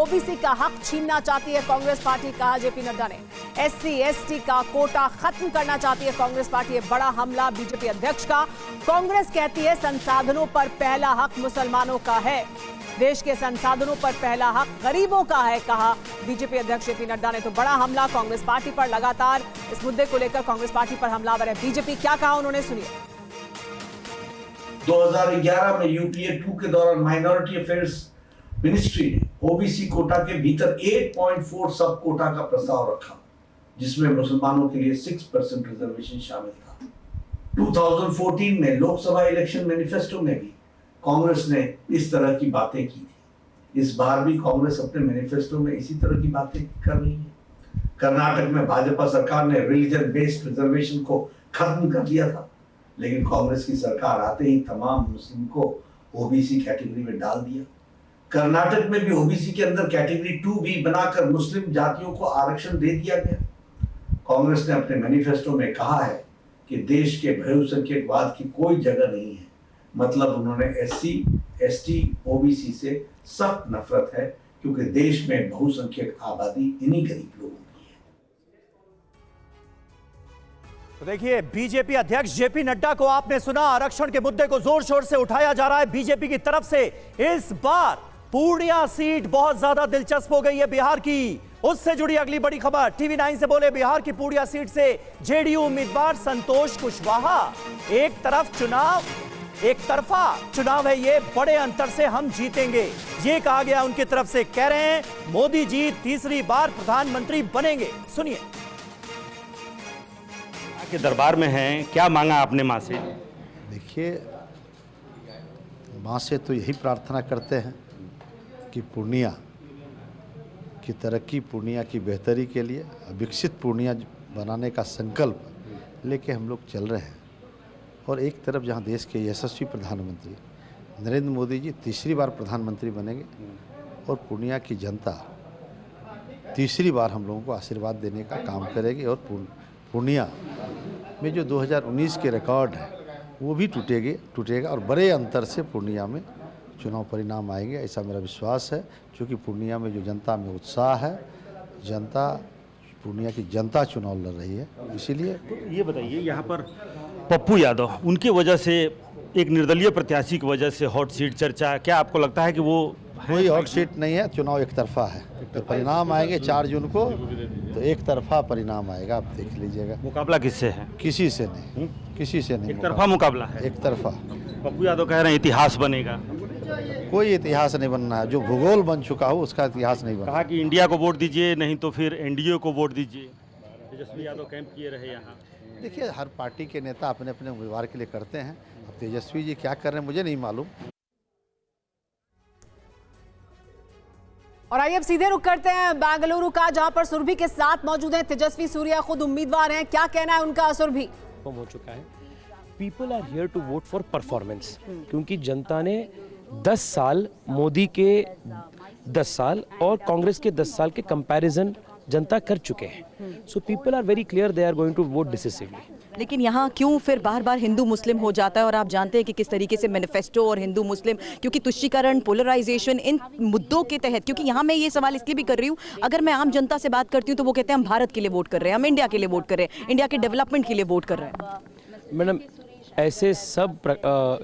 OBC का हक छीनना चाहती है कांग्रेस पार्टी, कहा जेपी नड्डा ने। एससी एसटी का कोटा खत्म करना चाहती है कांग्रेस पार्टी, बड़ा हमला बीजेपी अध्यक्ष का। कांग्रेस कहती है संसाधनों पर पहला हक मुसलमानों का है, देश के संसाधनों पर पहला हक गरीबों का है, कहा बीजेपी अध्यक्ष जेपी नड्डा ने। तो बड़ा हमला कांग्रेस पार्टी पर, लगातार इस मुद्दे को लेकर कांग्रेस पार्टी पर हमलावर है बीजेपी। क्या कहा उन्होंने, सुनिए। 2011 में यूपीए 2 के दौरान माइनॉरिटी अफेयर्स मिनिस्ट्री ने ओबीसी कोटा के भीतर 8.4 सब कोटा का प्रस्ताव रखा, जिसमें मुसलमानों के लिए 6% रिजर्वेशन शामिल था। 2014 में लोकसभा इलेक्शन मैनिफेस्टो में भी कांग्रेस ने इस तरह की बातें की थी। इस बार भी कांग्रेस अपने मैनिफेस्टो में इसी तरह की बातें कर रही है। कर्नाटक में भाजपा सरकार ने रिलीजन बेस्ड रिजर्वेशन को खत्म कर दिया था, लेकिन कांग्रेस की सरकार आते ही तमाम मुस्लिम को ओबीसी कैटेगरी में डाल दिया। कर्नाटक में भी ओबीसी के अंदर कैटेगरी 2 भी बनाकर मुस्लिम जातियों को आरक्षण दे दिया गया। कांग्रेस ने अपने मैनिफेस्टो में कहा है कि देश के बहुसंख्यकवाद की कोई जगह नहीं है। मतलब उन्होंने एससी एसटी ओबीसी से सख्त नफरत है, क्योंकि देश में बहुसंख्यक आबादी इन्हीं गरीब लोगों की है। तो देखिए, बीजेपी अध्यक्ष जेपी नड्डा को आपने सुना, आरक्षण के मुद्दे को जोर शोर से उठाया जा रहा है बीजेपी की तरफ से। इस बार पूर्णिया सीट बहुत ज्यादा दिलचस्प हो गई है बिहार की। उससे जुड़ी अगली बड़ी खबर, टीवी 9 से बोले बिहार की पूर्णिया सीट से जेडीयू उम्मीदवार संतोष कुशवाहा। एक तरफा चुनाव है ये, बड़े अंतर से हम जीतेंगे, ये कहा गया उनकी तरफ से। कह रहे हैं मोदी जी तीसरी बार प्रधानमंत्री बनेंगे। सुनिए। के दरबार में हैं, क्या मांगा आपने मां से? देखिए, मां से तो यही प्रार्थना करते हैं कि पूर्णिया की तरक्की, पूर्णिया की बेहतरी के लिए विकसित पूर्णिया बनाने का संकल्प लेके हम लोग चल रहे हैं। और एक तरफ जहां देश के यशस्वी प्रधानमंत्री नरेंद्र मोदी जी तीसरी बार प्रधानमंत्री बनेंगे और पूर्णिया की जनता तीसरी बार हम लोगों को आशीर्वाद देने का काम करेगी, और पूर्णिया में जो 2019 के रिकॉर्ड है वो भी टूटेगा और बड़े अंतर से पूर्णिया में चुनाव परिणाम आएंगे, ऐसा मेरा विश्वास है। क्योंकि पूर्णिया में जो जनता में उत्साह है, पूर्णिया की जनता चुनाव लड़ रही है, इसीलिए। तो ये बताइए, यहाँ पर पप्पू यादव, उनकी वजह से, एक निर्दलीय प्रत्याशी की वजह से हॉट सीट चर्चा, क्या आपको लगता है कि वो कोई हॉट सीट नहीं है? चुनाव एक तरफा है, तो परिणाम आएंगे 4 जून को, तो एक तरफा परिणाम आएगा, आप देख लीजिएगा। मुकाबला किससे है? किसी से नहीं, किसी से नहीं। एक तरफा मुकाबला है, एक तरफा। पप्पू यादव कह रहे हैं इतिहास बनेगा। कोई इतिहास नहीं बनना है, जो भूगोल बन चुका हो उसका इतिहास नहीं बनना। कहा कि इंडिया को वोट दीजिए, नहीं तो फिर एनडीए को वोट दीजिए। तेजस्वी यादव कैंप किए रहे यहाँ। देखिए, हर पार्टी के नेता अपने अपने उम्मीदवार के लिए करते हैं। अब तेजस्वी जी क्या कर रहे हैं मुझे नहीं मालूम। और आइए अब सीधे रुक करते हैं बेंगलुरु का, जहां पर सुरभि के साथ मौजूद हैं तेजस्वी सूर्या, खुद उम्मीदवार हैं। क्या कहना है उनका? सुरभि। हो चुका है, people are here to vote for performance, क्योंकि जनता ने 10 साल, मोदी के 10 साल और कांग्रेस के 10 साल के कंपैरिजन जनता कर चुके हैं। So people are very clear, they are going to vote decisively. लेकिन यहाँ क्यों फिर बार बार हिंदू मुस्लिम हो जाता है? और आप जानते हैं कि किस तरीके से मैनिफेस्टो और हिंदू मुस्लिम, क्योंकि तुष्टीकरण, पोलराइजेशन, इन मुद्दों के तहत, क्योंकि यहाँ मैं ये सवाल इसलिए भी कर रही हूँ, अगर मैं आम जनता से बात करती हूँ तो वो कहते हैं हम भारत के लिए वोट कर रहे हैं, हम इंडिया के लिए वोट कर रहे हैं, इंडिया के डेवलपमेंट के लिए वोट कर रहे हैं। मैडम, ऐसे सब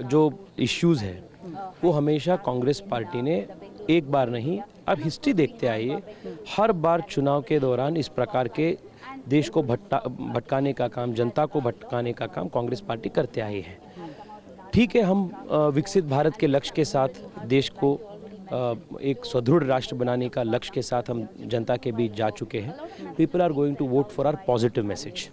जो इश्यूज़ हैं वो हमेशा कांग्रेस पार्टी ने एक बार नहीं, अब हिस्ट्री देखते आइए, हर बार चुनाव के दौरान इस प्रकार के देश को भटकाने का काम, जनता को भटकाने का काम कांग्रेस पार्टी करते आई है। ठीक है, हम विकसित भारत के लक्ष्य के साथ, देश को एक सुदृढ़ राष्ट्र बनाने का लक्ष्य के साथ हम जनता के बीच जा चुके हैं। People are going to vote for our positive message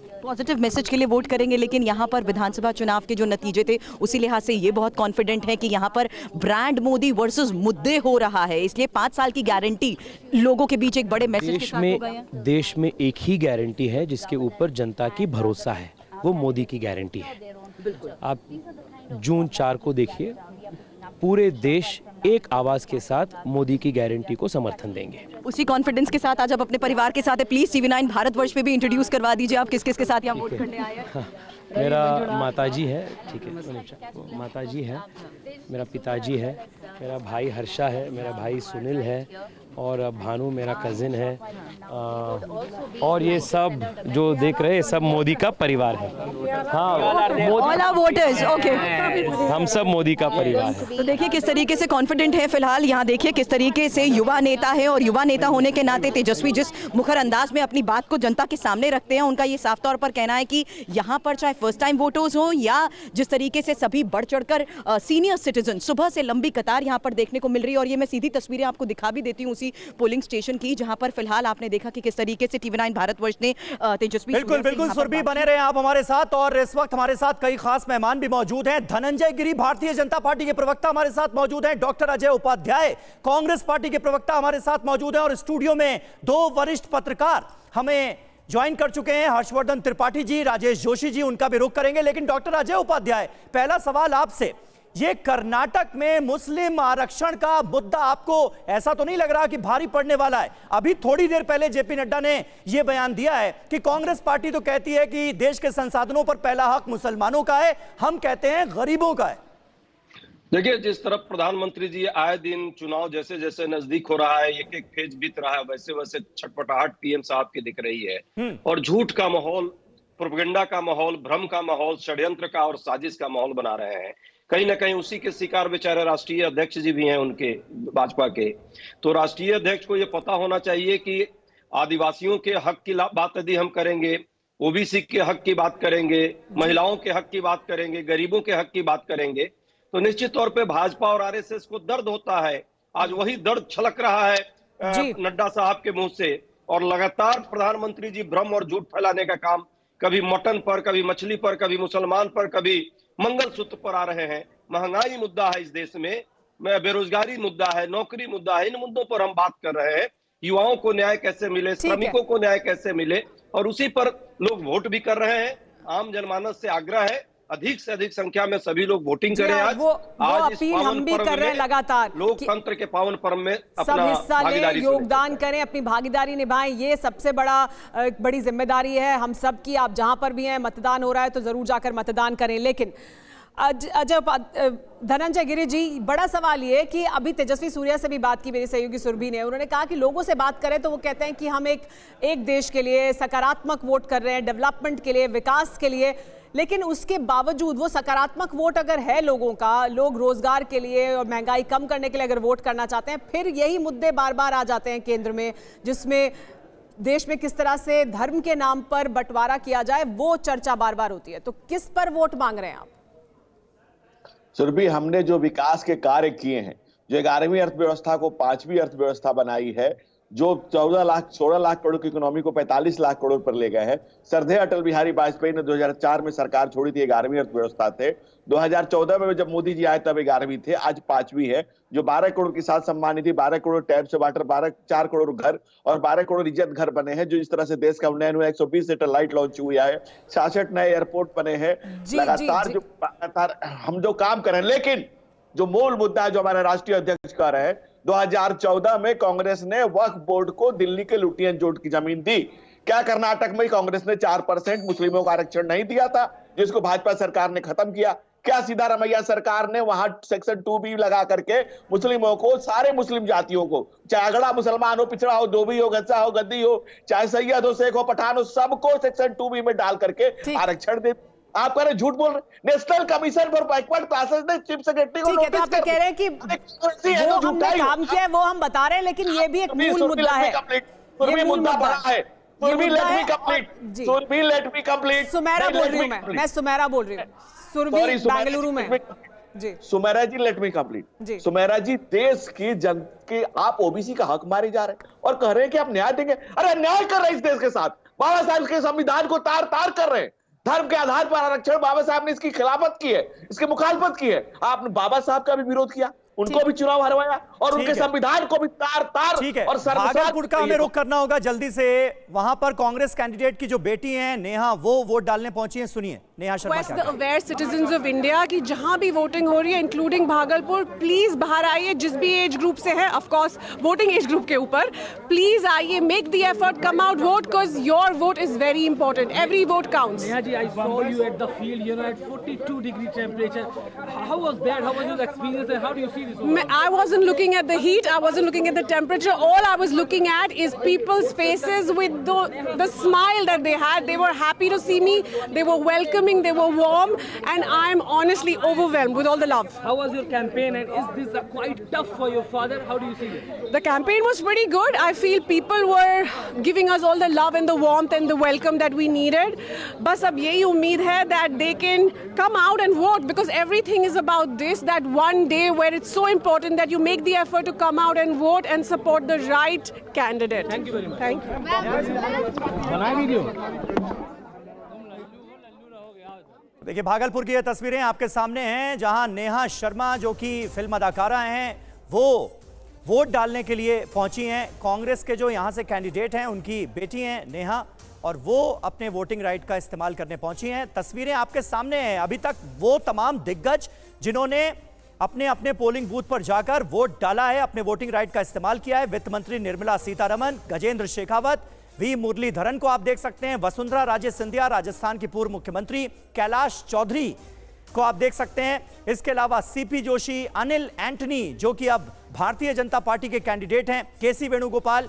के लिए वोट करेंगे। लेकिन यहाँ पर विधानसभा चुनाव के जो नतीजे थे उसी लिहाज से ये बहुत कॉन्फिडेंट है कि यहाँ पर ब्रांड मोदी वर्सेस मुद्दे हो रहा है, इसलिए 5 साल की गारंटी लोगों के बीच एक बड़े मैसेज के साथ हो गए हैं। देश में एक ही गारंटी है जिसके ऊपर जनता की भरोसा है, वो मोदी की गारंटी है। आप जून 4 को देखिए, पूरे देश एक आवाज के साथ मोदी की गारंटी को समर्थन देंगे। उसी कॉन्फिडेंस के साथ आज आप अपने परिवार के साथ है, प्लीज टीवी 9 भारतवर्ष में भी इंट्रोड्यूस करवा दीजिए, आप किस किस के साथ यहाँ वोट करने आए हैं? मेरा माताजी है, ठीक है, माताजी है, मेरा पिताजी है, मेरा भाई हर्षा है, मेरा भाई सुनील है, और भानु मेरा कजिन है, और ये सब जो देख रहे हैं सब मोदी का परिवार है। हाँ, ऑल आवर वोटर्स, ओके, हम सब मोदी का परिवार है। तो देखिए किस तरीके से कॉन्फिडेंट है फिलहाल, यहाँ देखिए किस तरीके से युवा नेता है, और युवा नेता होने के नाते तेजस्वी जिस मुखर अंदाज में अपनी बात को जनता के सामने रखते हैं, उनका ये साफ तौर पर कहना है कि यहाँ पर चाहे फर्स्ट टाइम वोटर्स हो या जिस तरीके से सभी बढ़ चढ़कर सीनियर सिटीजन, सुबह से लंबी कतार यहाँ पर देखने को मिल रही है। और ये मैं सीधी तस्वीरें आपको दिखा भी देती हूँ उसी पोलिंग स्टेशन की, जहाँ पर फिलहाल आपने देखा कि किस तरीके से TV9 भारतवर्ष ने तेजस्वी बिल्कुल सुरभि बने रहे आप हमारे साथ। और इस वक्त हमारे साथ कई खास मेहमान भी मौजूद हैं। धनंजय गिरी भारतीय जनता पार्टी के प्रवक्ता हमारे साथ मौजूद हैं, डॉक्टर अजय उपाध्याय कांग्रेस पार्टी के प्रवक्ता हमारे साथ मौजूद हैं, और स्टूडियो में दो वरिष्ठ पत्रकार हमें ज्वाइन कर चुके हैं, हर्षवर्धन त्रिपाठी जी, राजेश जोशी जी, उनका भी रुख करेंगे। लेकिन डॉक्टर अजय उपाध्याय, पहला सवाल आपसे, ये कर्नाटक में मुस्लिम आरक्षण का मुद्दा आपको ऐसा तो नहीं लग रहा कि भारी पड़ने वाला है? अभी थोड़ी देर पहले जेपी नड्डा ने यह बयान दिया है कि कांग्रेस पार्टी तो कहती है कि देश के संसाधनों पर पहला हक मुसलमानों का है, हम कहते हैं गरीबों का है। देखिए, जिस तरफ प्रधानमंत्री जी आए दिन चुनाव जैसे जैसे नजदीक हो रहा है, एक एक फेज बीत रहा है, वैसे वैसे छटपटाहट पीएम साहब की दिख रही है, और झूठ का माहौल, प्रोपेगेंडा का माहौल, भ्रम का माहौल, षड्यंत्र का और साजिश का माहौल बना रहे हैं। कहीं ना कहीं उसी के शिकार बेचारे राष्ट्रीय अध्यक्ष जी भी हैं उनके, भाजपा के। तो राष्ट्रीय अध्यक्ष को यह पता होना चाहिए कि आदिवासियों के हक की बात यदि हम करेंगे, ओबीसी के हक की बात करेंगे, महिलाओं के हक की बात करेंगे, गरीबों के हक की बात करेंगे, तो निश्चित तौर पे भाजपा और आरएसएस को दर्द होता है। आज वही दर्द छलक रहा है नड्डा साहब के मुंह से, और लगातार प्रधानमंत्री जी भ्रम और झूठ फैलाने का काम कभी मटन पर, कभी मछली पर, कभी मुसलमान पर, कभी मंगलसूत्र पर आ रहे हैं। महंगाई मुद्दा है इस देश में, बेरोजगारी मुद्दा है, नौकरी मुद्दा है, इन मुद्दों पर हम बात कर रहे हैं। युवाओं को न्याय कैसे मिले, श्रमिकों को न्याय कैसे मिले, और उसी पर लोग वोट भी कर रहे हैं। आम जनमानस से आग्रह है अधिक से अधिक संख्या में सभी लोग वोटिंग करें। आज वो अपील हम भी कर रहे हैं लगातार, लोकतंत्र के पावन पर्व में सब अपना हिस्सा लें, योगदान करें, अपनी भागीदारी निभाएं, ये सबसे बड़ी जिम्मेदारी है हम सब की। आप जहां पर भी हैं, मतदान हो रहा है तो जरूर जाकर मतदान करें। लेकिन धनंजय गिरी जी, बड़ा सवाल ये कि अभी तेजस्वी सूर्या से भी बात की मेरी सहयोगी सुरभि ने, उन्होंने कहा कि लोगों से बात करें तो वो कहते हैं कि हम एक देश के लिए सकारात्मक वोट कर रहे हैं, डेवलपमेंट के लिए, विकास के लिए। लेकिन उसके बावजूद वो सकारात्मक वोट अगर है लोगों का, लोग रोजगार के लिए और महंगाई कम करने के लिए अगर वोट करना चाहते हैं, फिर यही मुद्दे बार बार आ जाते हैं केंद्र में, जिसमें देश में किस तरह से धर्म के नाम पर बंटवारा किया जाए, वो चर्चा बार बार होती है। तो किस पर वोट मांग रहे हैं आप? सुरभि, हमने जो विकास के कार्य किए हैं, जो 11वीं अर्थव्यवस्था को 5वीं अर्थव्यवस्था बनाई है, जो 16 लाख करोड़ की इकोनॉमी को 45 लाख करोड़ पर ले गए हैं। श्रद्धेय अटल बिहारी वाजपेयी ने 2004 में सरकार छोड़ी थी, 11वीं अर्थव्यवस्था थे। 2014 में जब मोदी जी आए तब 11वीं थे, आज 5वीं है, जो 12 करोड़ की साथ सम्मानित थी। 12 करोड़ टैप से वाटर, 4 करोड़ घर और 12 करोड़ इज्जत घर बने हैं, जो इस तरह से देश का उन्नयन हुआ। 120 सैटेलाइट लॉन्च हुआ है, 66 नए एयरपोर्ट बने हैं। लगातार हम जो काम कर रहे हैं, लेकिन जो मूल मुद्दा है, जो हमारे राष्ट्रीय अध्यक्ष कह रहे हैं, 2014 में कांग्रेस ने वक्फ बोर्ड को दिल्ली के लुटियन जोट की जमीन दी। क्या कर्नाटक में कांग्रेस ने 4% मुस्लिमों का आरक्षण नहीं दिया था, जिसको भाजपा सरकार ने खत्म किया? क्या सिद्धारमैया सरकार ने वहां सेक्शन 2B लगा करके मुस्लिमों को, सारे मुस्लिम जातियों को, चाहे अगड़ा मुसलमान हो, पिछड़ा हो, धोबी हो, गज्जा हो, गद्दी हो, चाहे सैयद हो, शेख हो, पठान हो, सबको सेक्शन 2B में डाल करके आरक्षण दे? आप कह रहे झूठ बोल रहे। National commission for backward classes ने चीफ सेक्रेटरी को नोटिस आप कह रहे हैं कि वो हमने काम किया है, वो हम बता रहे हैं, लेकिन ये भी एक मूल मुद्दा है। ये मुद्दा बड़ा है। Let me complete. सुमेरा बोल रही हूँ मैं सुमेरा बोल रही हूँ, सुरभि बेंगलुरु में। जी सुमेरा जी, लेट मी कंप्लीट। सुमेरा जी, देश की जन के आप ओबीसी का हक मारे जा रहे हैं और कह रहे हैं कि आप न्याय देंगे। अरे अन्याय कर रहे हैं इस देश के साथ, बाबा साहब के संविधान को तार तार कर रहे हैं। धर्म के आधार पर आरक्षण, बाबा साहब ने इसकी खिलाफत की है, इसकी मुखालफत की है। आपने बाबा साहब का भी विरोध किया, उनको भी चुनाव हरवाया और उनके संविधान को भी तार तार और भागलपुर का हमें रुख करना होगा जल्दी से। वहां पर कांग्रेस कैंडिडेट की जो बेटी हैं नेहा, वो वोट डालने पहुंची हैं, सुनिए। नेहा शर्मा Request क्या the कहें? aware citizens of India कि जहां भी वोटिंग हो रही है इंक्लूडिंग भागलपुर, प्लीज बाहर आइए, जिस भी एज ग्रुप से है, of course voting age group के ऊपर, प्लीज आइए, make the effort, come out, vote, because your vote is very important, every vote counts. Neha ji, I saw you at the field, you know, at 42-degree temperature. How was that? How was your experience and how do you see this? I wasn't looking at the heat, I wasn't looking at the temperature, all I was looking at is people's faces with the smile that they had. They were happy to see me, they were welcoming, they were warm, and I'm honestly overwhelmed with all the love. How was your campaign and is this quite tough for your father? How do you see it? The campaign was pretty good. I feel people were giving us all the love and the warmth and the welcome that we needed. Bas ab yehi umeed hai that they can come out and vote, because everything is about this, that one day where it's so important that you make the effort to come out and vote and support the right candidate. Thank you very much. Thank you. Bana video. देखिए भागलपुर की ये तस्वीरें आपके सामने हैं, जहां नेहा शर्मा जो कि फिल्म अदाकारा हैं, वो वोट डालने के लिए पहुंची हैं। कांग्रेस के जो यहां से कैंडिडेट हैं उनकी बेटी हैं नेहा, और वो अपने वोटिंग राइट का इस्तेमाल करने पहुंची हैं। तस्वीरें आपके सामने हैं। अभी तक वो तमाम दिग्गज जिन्होंने अपने अपने पोलिंग बूथ पर जाकर वोट डाला है, अपने वोटिंग राइट का इस्तेमाल किया है। वित्त मंत्री निर्मला सीतारमण, गजेंद्र शेखावत, वी मुरलीधरन को आप देख सकते हैं, वसुंधरा राजे सिंधिया, राजस्थान की पूर्व मुख्यमंत्री, कैलाश चौधरी को आप देख सकते हैं। इसके अलावा सीपी जोशी, अनिल एंटनी जो कि अब भारतीय जनता पार्टी के कैंडिडेट हैं, केसी वेणुगोपाल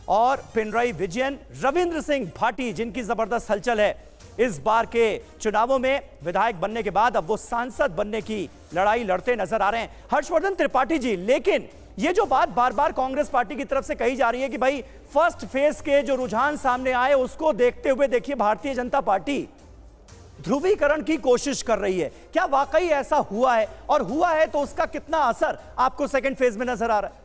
और पिनराई विजयन, रविंद्र सिंह भाटी जिनकी जबरदस्त हलचल है इस बार के चुनावों में। विधायक बनने के बाद अब वो सांसद बनने की लड़ाई लड़ते नजर आ रहे हैं। हर्षवर्धन त्रिपाठी जी, लेकिन ये जो बात बार बार कांग्रेस पार्टी की तरफ से कही जा रही है कि भाई फर्स्ट फेज के जो रुझान सामने आए उसको देखते हुए देखिए भारतीय जनता पार्टी ध्रुवीकरण की कोशिश कर रही है, क्या वाकई ऐसा हुआ है? और हुआ है तो उसका कितना असर आपको सेकंड फेज में नजर आ रहा है?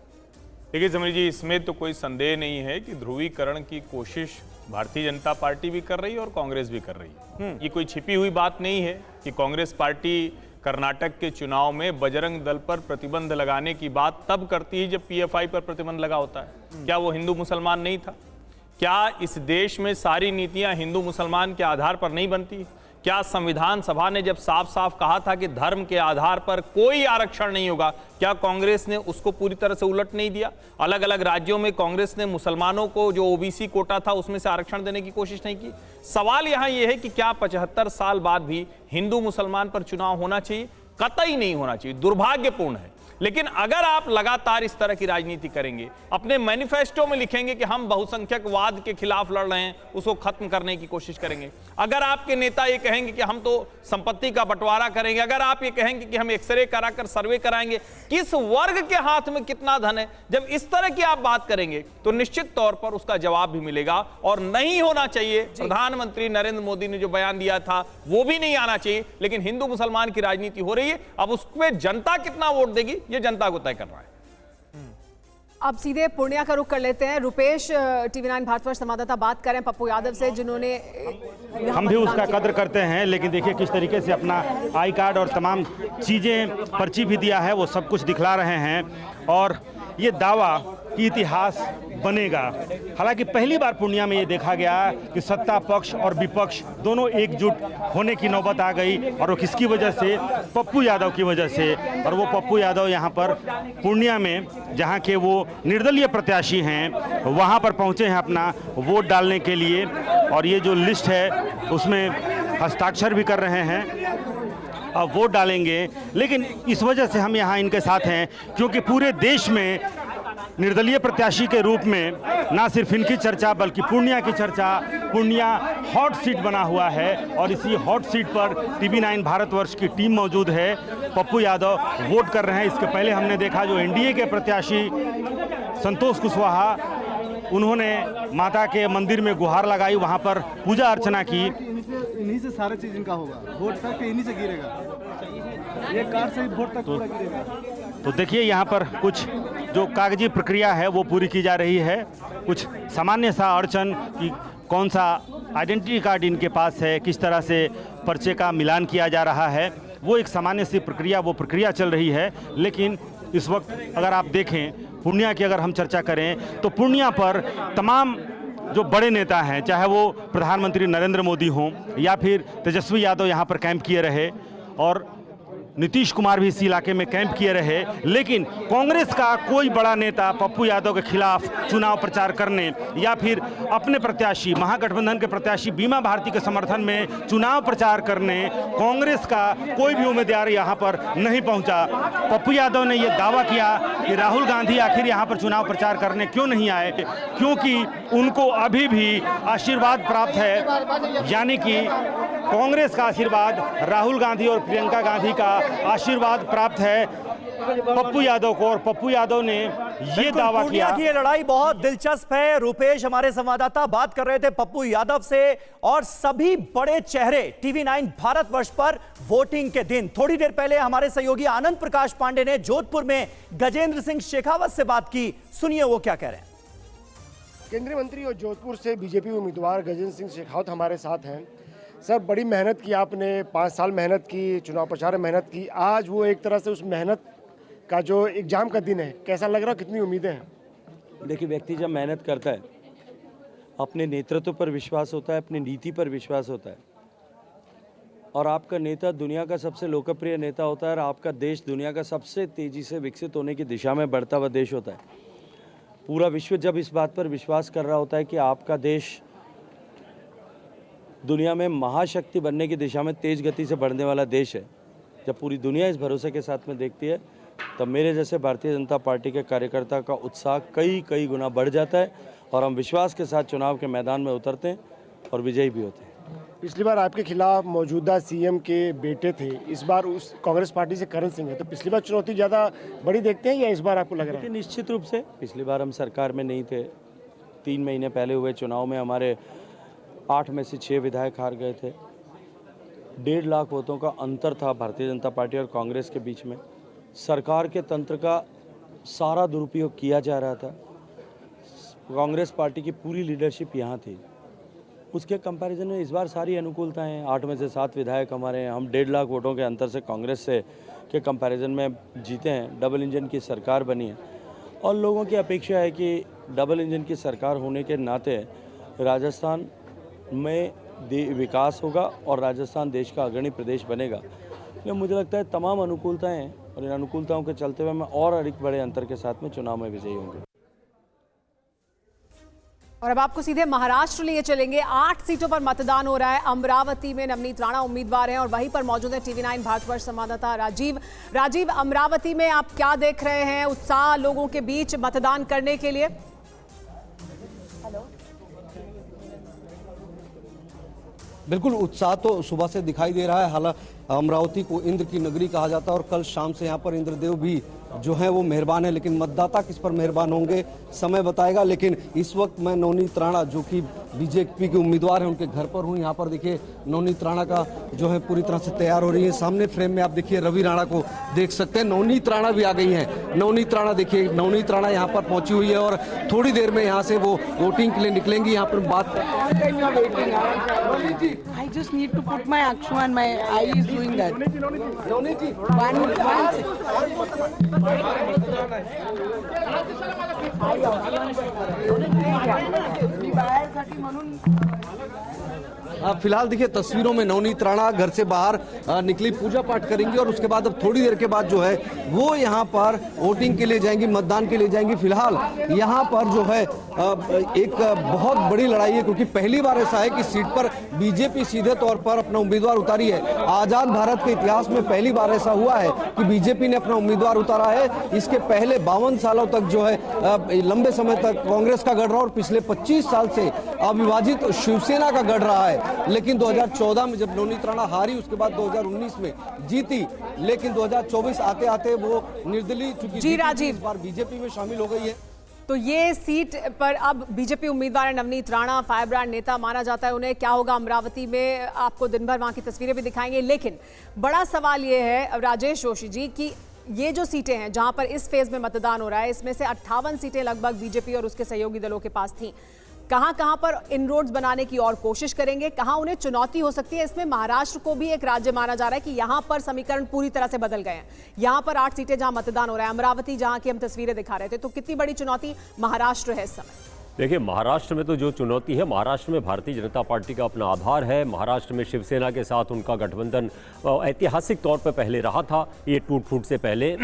देखिए समझ जी, इसमें तो कोई संदेह नहीं है कि ध्रुवीकरण की कोशिश भारतीय जनता पार्टी भी कर रही है और कांग्रेस भी कर रही है। ये कोई छिपी हुई बात नहीं है कि कांग्रेस पार्टी कर्नाटक के चुनाव में बजरंग दल पर प्रतिबंध लगाने की बात तब करती है जब पीएफआई पर प्रतिबंध लगा होता है। क्या वो हिंदू मुसलमान नहीं था? क्या इस देश में सारी नीतियां हिंदू मुसलमान के आधार पर नहीं बनती? क्या संविधान सभा ने जब साफ साफ कहा था कि धर्म के आधार पर कोई आरक्षण नहीं होगा, क्या कांग्रेस ने उसको पूरी तरह से उलट नहीं दिया? अलग अलग राज्यों में कांग्रेस ने मुसलमानों को जो ओबीसी कोटा था उसमें से आरक्षण देने की कोशिश नहीं की। सवाल यहां यह है कि क्या 75 साल बाद भी हिंदू मुसलमान पर चुनाव होना चाहिए? कतई नहीं होना चाहिए, दुर्भाग्यपूर्ण है। लेकिन अगर आप लगातार इस तरह की राजनीति करेंगे, अपने मैनिफेस्टो में लिखेंगे कि हम बहुसंख्यकवाद के खिलाफ लड़ रहे हैं, उसको खत्म करने की कोशिश करेंगे, अगर आपके नेता ये कहेंगे कि हम तो संपत्ति का बंटवारा करेंगे, अगर आप ये कहेंगे कि हम एक्सरे कराकर सर्वे कराएंगे, किस वर्ग के हाथ में कितना धन है, जब इस तरह की आप बात करेंगे तो निश्चित तौर पर उसका जवाब भी मिलेगा। और नहीं होना चाहिए, प्रधानमंत्री नरेंद्र मोदी ने जो बयान दिया था वो भी नहीं आना चाहिए। लेकिन हिंदू मुसलमान की राजनीति हो रही है, अब उसमें जनता कितना वोट देगी ये जनता को तय करना है। अब सीधे पूर्णिया का रुख कर लेते हैं। रुपेश, टीवी9 भारतवर्ष संवाददाता बात करें पप्पू यादव से, जिन्होंने हम भी उसका कद्र करते हैं, लेकिन देखिए किस तरीके से अपना आई कार्ड और तमाम चीज़ें, पर्ची भी दिया है, वो सब कुछ दिखला रहे हैं और ये दावा कि इतिहास बनेगा। हालांकि पहली बार पूर्णिया में ये देखा गया कि सत्ता पक्ष और विपक्ष दोनों एकजुट होने की नौबत आ गई, और वो किसकी वजह से? पप्पू यादव की वजह से। और वो पप्पू यादव यहाँ पर पूर्णिया में, जहाँ के वो निर्दलीय प्रत्याशी हैं, वहाँ पर पहुँचे हैं अपना वोट डालने के लिए, और ये जो लिस्ट है उसमें हस्ताक्षर भी कर रहे हैं, अब वोट डालेंगे। लेकिन इस वजह से हम यहाँ इनके साथ हैं क्योंकि पूरे देश में निर्दलीय प्रत्याशी के रूप में ना सिर्फ इनकी चर्चा बल्कि पूर्णिया की चर्चा, पूर्णिया हॉट सीट बना हुआ है, और इसी हॉट सीट पर टीवी9 भारतवर्ष की टीम मौजूद है। पप्पू यादव वोट कर रहे हैं। इसके पहले हमने देखा जो एनडीए के प्रत्याशी संतोष कुशवाहा, उन्होंने माता के मंदिर में गुहार लगाई, वहाँ पर पूजा अर्चना की। इन्हीं से सारा चीज इनका होगा, वोट तक इन्हीं से गिरेगा, ये कार से वोट तक पूरा गिरेगा। तो देखिए यहाँ पर कुछ जो कागजी प्रक्रिया है वो पूरी की जा रही है, कुछ सामान्य सा अड़चन कि कौन सा आइडेंटिटी कार्ड इनके पास है, किस तरह से पर्चे का मिलान किया जा रहा है, वो एक सामान्य सी प्रक्रिया, वो प्रक्रिया चल रही है। लेकिन इस वक्त अगर आप देखें पूर्णिया की अगर हम चर्चा करें तो पूर्णिया पर तमाम जो बड़े नेता हैं, चाहे वो प्रधानमंत्री नरेंद्र मोदी हों या फिर तेजस्वी यादव यहाँ पर कैंप किए रहे और नीतीश कुमार भी इस इलाके में कैंप किए रहे, लेकिन कांग्रेस का कोई बड़ा नेता पप्पू यादव के खिलाफ चुनाव प्रचार करने या फिर अपने प्रत्याशी महागठबंधन के प्रत्याशी बीमा भारती के समर्थन में चुनाव प्रचार करने कांग्रेस का कोई भी उम्मीदवार यहाँ पर नहीं पहुँचा। पप्पू यादव ने यह दावा किया कि राहुल गांधी आखिर यहाँ पर चुनाव प्रचार करने क्यों नहीं आए, क्योंकि उनको अभी भी आशीर्वाद प्राप्त है, यानी कि कांग्रेस का आशीर्वाद, राहुल गांधी और प्रियंका गांधी का आशीर्वाद प्राप्त है पप्पू यादव को। और पप्पू यादव ने ये दावा किया कि ये लड़ाई बहुत दिलचस्प है। रुपेश हमारे संवाददाता बात कर रहे थे पप्पू यादव से, और सभी बड़े चेहरे TV9 भारतवर्ष पर वोटिंग के दिन। थोड़ी देर पहले हमारे सहयोगी आनंद प्रकाश पांडे ने जोधपुर में गजेंद्र सिंह शेखावत से बात की, सुनिए वो क्या कह रहे हैं। केंद्रीय मंत्री और जोधपुर से बीजेपी उम्मीदवार गजेंद्र सिंह शेखावत हमारे साथ हैं। सर, बड़ी मेहनत की आपने, 5 साल मेहनत की, चुनाव प्रचार में मेहनत की, आज वो एक तरह से उस मेहनत का जो एग्जाम का दिन है, कैसा लग रहा, कितनी उम्मीदें हैं? देखिए, व्यक्ति जब मेहनत करता है, अपने नेतृत्व पर विश्वास होता है, अपनी नीति पर विश्वास होता है, और आपका नेता दुनिया का सबसे लोकप्रिय नेता होता है, और आपका देश दुनिया का सबसे तेज़ी से विकसित होने की दिशा में बढ़ता हुआ देश होता है। पूरा विश्व जब इस बात पर विश्वास कर रहा होता है कि आपका देश दुनिया में महाशक्ति बनने की दिशा में तेज़ गति से बढ़ने वाला देश है, जब पूरी दुनिया इस भरोसे के साथ में देखती है, तब मेरे जैसे भारतीय जनता पार्टी के कार्यकर्ता का उत्साह कई गुना बढ़ जाता है, और हम विश्वास के साथ चुनाव के मैदान में उतरते हैं और विजयी भी होते हैं। पिछली बार आपके खिलाफ मौजूदा सीएम के बेटे थे, इस बार उस कांग्रेस पार्टी से करण सिंह है, तो पिछली बार चुनौती ज़्यादा बड़ी देखते हैं या इस बार आपको लग रहा है? निश्चित रूप से पिछली बार हम सरकार में नहीं थे। 3 महीने पहले हुए चुनाव में हमारे 8 में से 6 विधायक हार गए थे। 1.5 लाख वोटों का अंतर था भारतीय जनता पार्टी और कांग्रेस के बीच में। सरकार के तंत्र का सारा दुरुपयोग किया जा रहा था। कांग्रेस पार्टी की पूरी लीडरशिप यहाँ थी। उसके कंपैरिजन में इस बार सारी अनुकूलताएं हैं। 8 में से 7 विधायक हमारे हैं। हम 1.5 लाख वोटों के अंतर से कांग्रेस से के कंपैरिजन में जीते हैं। डबल इंजन की सरकार बनी है, और लोगों की अपेक्षा है कि डबल इंजन की सरकार होने के नाते राजस्थान में विकास होगा और राजस्थान देश का अग्रणी प्रदेश बनेगा। इसलिए मुझे लगता है तमाम अनुकूलताएं हैं, और इन अनुकूलताओं के चलते हुए मैं और अधिक बड़े अंतर के साथ में चुनाव में विजयी होंगे। और अब आपको सीधे महाराष्ट्र लिए चलेंगे। 8 सीटों पर मतदान हो रहा है। अमरावती में नवनीत राणा उम्मीदवार हैं और वहीं पर मौजूद है TV9 भारतवर्ष संवाददाता राजीव, अमरावती में आप क्या देख रहे हैं, उत्साह लोगों के बीच मतदान करने के लिए? बिल्कुल, उत्साह तो सुबह से दिखाई दे रहा है। हालांकि अमरावती को इंद्र की नगरी कहा जाता है और कल शाम से यहाँ पर इंद्रदेव भी जो है वो मेहरबान है, लेकिन मतदाता किस पर मेहरबान होंगे समय बताएगा। लेकिन इस वक्त मैं नवनीत राणा जो कि बीजेपी के उम्मीदवार हैं उनके घर पर हूँ। यहाँ पर देखिए नवनीत राणा का जो है पूरी तरह से तैयार हो रही है। सामने फ्रेम में आप देखिए रवि राणा को देख सकते हैं। नवनीत राणा भी आ गई हैं। नवनीत राणा देखिए, नवनीत राणा यहाँ पर पहुँची हुई है और थोड़ी देर में यहाँ से वो वोटिंग के लिए निकलेंगी। यहाँ पर बात I just need to put my Akshu and my eye is doing that. फिलहाल देखिए तस्वीरों में नवनीत राणा घर से बाहर निकली, पूजा पाठ करेंगी और उसके बाद अब थोड़ी देर के बाद जो है वो यहाँ पर वोटिंग के लिए जाएंगी, मतदान के लिए जाएंगी। फिलहाल यहाँ पर जो है एक बहुत बड़ी लड़ाई है, क्योंकि पहली बार ऐसा है कि सीट पर बीजेपी सीधे तौर पर अपना उम्मीदवार उतारी है। आजाद भारत के इतिहास में पहली बार ऐसा हुआ है कि बीजेपी ने अपना उम्मीदवार उतारा है। इसके पहले 52 सालों तक जो है लंबे समय तक कांग्रेस का गढ़ रहा और पिछले 25 साल से अविभाजित शिवसेना का गढ़ रहा है। लेकिन 2014 में जब नवनीत राणा हारी, उसके बाद 2019 में जीती, लेकिन 2024 आते आते वो निर्दलीय चुकी। जी राजीव, इस बार बीजेपी में शामिल हो गई है। तो ये सीट पर अब बीजेपी उम्मीदवार है नवनीत राणा, फायर ब्रांड नेता माना जाता है उन्हें। क्या होगा अमरावती में, आपको दिन भर वहां की तस्वीरें भी दिखाएंगे। लेकिन बड़ा सवाल ये है राजेश जोशी जी कि ये जो सीटें हैं जहां पर इस फेज में मतदान हो रहा है, इसमें से 58 सीटें लगभग बीजेपी और उसके सहयोगी दलों के पास थी। कहां पर इनरोड्स बनाने की और कोशिश करेंगे, कहां उन्हें चुनौती हो सकती है। इसमें महाराष्ट्र को भी एक राज्य माना जा रहा है कि यहां पर समीकरण पूरी तरह से बदल गए हैं। यहां पर 8 सीटें जहां मतदान हो रहा है, अमरावती जहां की हम तस्वीरें दिखा रहे थे, तो कितनी बड़ी चुनौती महाराष्ट्र है इस समय? देखिए, महाराष्ट्र में तो जो चुनौती है, महाराष्ट्र में भारतीय जनता पार्टी का अपना आधार है। महाराष्ट्र में शिवसेना के साथ उनका गठबंधन ऐतिहासिक तौर पर पहले रहा था, ये टूट फूट से पहले।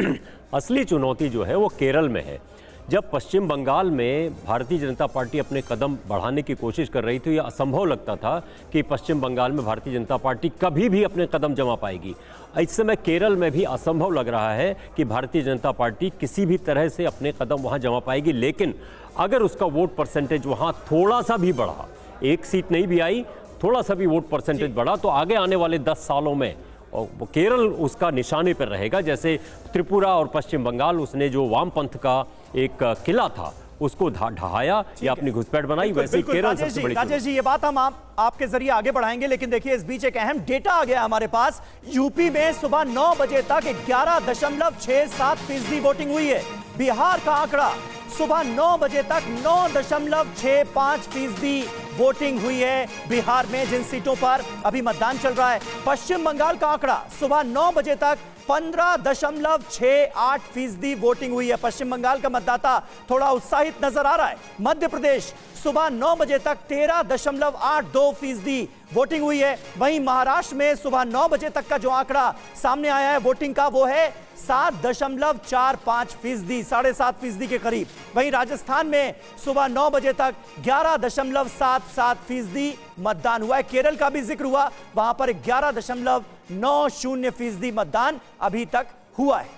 असली चुनौती जो है वो केरल में है। जब पश्चिम बंगाल में भारतीय जनता पार्टी अपने कदम बढ़ाने की कोशिश कर रही थी, यह असंभव लगता था कि पश्चिम बंगाल में भारतीय जनता पार्टी कभी भी अपने कदम जमा पाएगी। इस समय केरल में भी असंभव लग रहा है कि भारतीय जनता पार्टी किसी भी तरह से अपने कदम वहां जमा पाएगी। लेकिन अगर उसका वोट परसेंटेज वहां थोड़ा सा भी बढ़ा, एक सीट नहीं भी आई, थोड़ा सा भी वोट परसेंटेज बढ़ा, तो आगे आने वाले 10 सालों में और केरल उसका निशाने पर रहेगा। जैसे त्रिपुरा और पश्चिम बंगाल, उसने जो वामपंथ का एक किला था उसको ढहाया या अपनी घुसपैठ बनाई, वैसे केरल सबसे बड़ी। राजेश जी, ये बात हम आपके जरिए आगे बढ़ाएंगे, लेकिन देखिए इस बीच एक अहम डेटा आ गया हमारे पास। यूपी में सुबह 9 बजे तक 11.67% वोटिंग हुई है। बिहार का आंकड़ा सुबह 9 बजे तक 9.65% वोटिंग हुई है बिहार में, जिन सीटों पर अभी मतदान चल रहा है। पश्चिम बंगाल का आंकड़ा सुबह 9 बजे तक 15.68% वोटिंग हुई है। पश्चिम बंगाल का मतदाता थोड़ा उत्साहित नजर आ रहा है। मध्य प्रदेश सुबह 9 बजे तक 13.82% वोटिंग हुई है। वहीं महाराष्ट्र में सुबह 9 बजे तक का जो आंकड़ा सामने आया है वोटिंग का, वो है 7.45%, 7.5% के करीब। वहीं राजस्थान में सुबह 9 बजे तक 11.77% मतदान हुआ है। केरल का भी जिक्र हुआ, वहां पर 11.90% मतदान अभी तक हुआ है।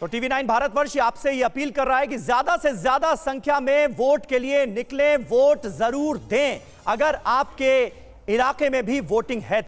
तो टीवी 9 भारतवर्ष आपसे ये अपील कर रहा है कि ज्यादा से ज्यादा संख्या में वोट के लिए निकलें, वोट जरूर दें। अगर आपके इलाके में भी वोटिंग है